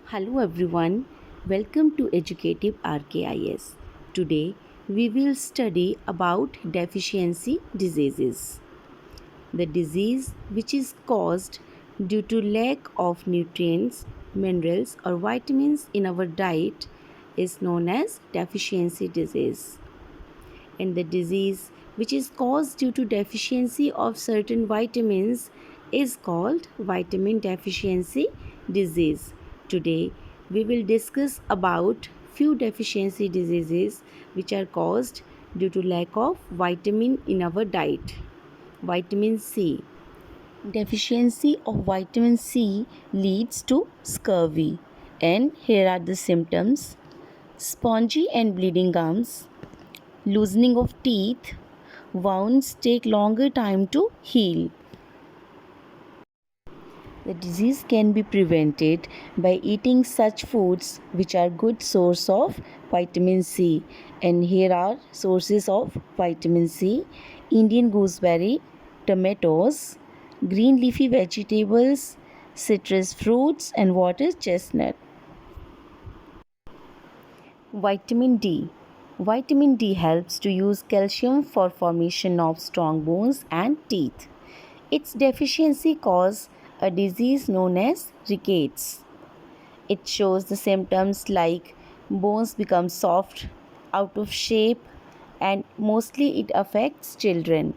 Hello everyone, welcome to Educative RKIS. Today we will study about deficiency diseases. The disease which is caused due to lack of nutrients, minerals or vitamins in our diet is known as deficiency disease. And the disease which is caused due to deficiency of certain vitamins is called vitamin deficiency disease. Today we will discuss about few deficiency diseases which are caused due to lack of vitamin in our diet. Vitamin C. Deficiency of vitamin C leads to scurvy, and here are the symptoms: spongy and bleeding gums, loosening of teeth, wounds take longer time to heal. The disease can be prevented by eating such foods which are good source of vitamin C. And here are sources of vitamin C: Indian gooseberry, tomatoes, green leafy vegetables, citrus fruits and water chestnut. Vitamin D. Vitamin D helps to use calcium for formation of strong bones and teeth. Its deficiency causes a disease known as rickets. It shows the symptoms like bones become soft, out of shape, and mostly it affects children.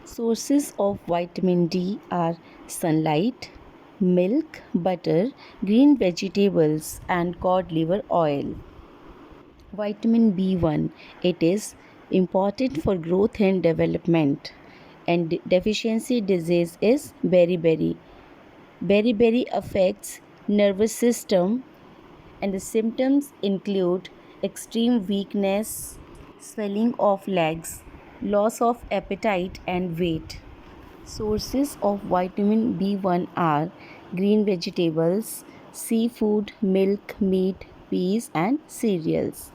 Sources of vitamin D are sunlight, milk, butter, green vegetables, and cod liver oil. Vitamin B1, it is important for growth and development. And deficiency disease is beriberi. Beriberi affects nervous system, and the symptoms include extreme weakness, swelling of legs, loss of appetite and weight. Sources of vitamin B1 are green vegetables, seafood, milk, meat, peas and cereals.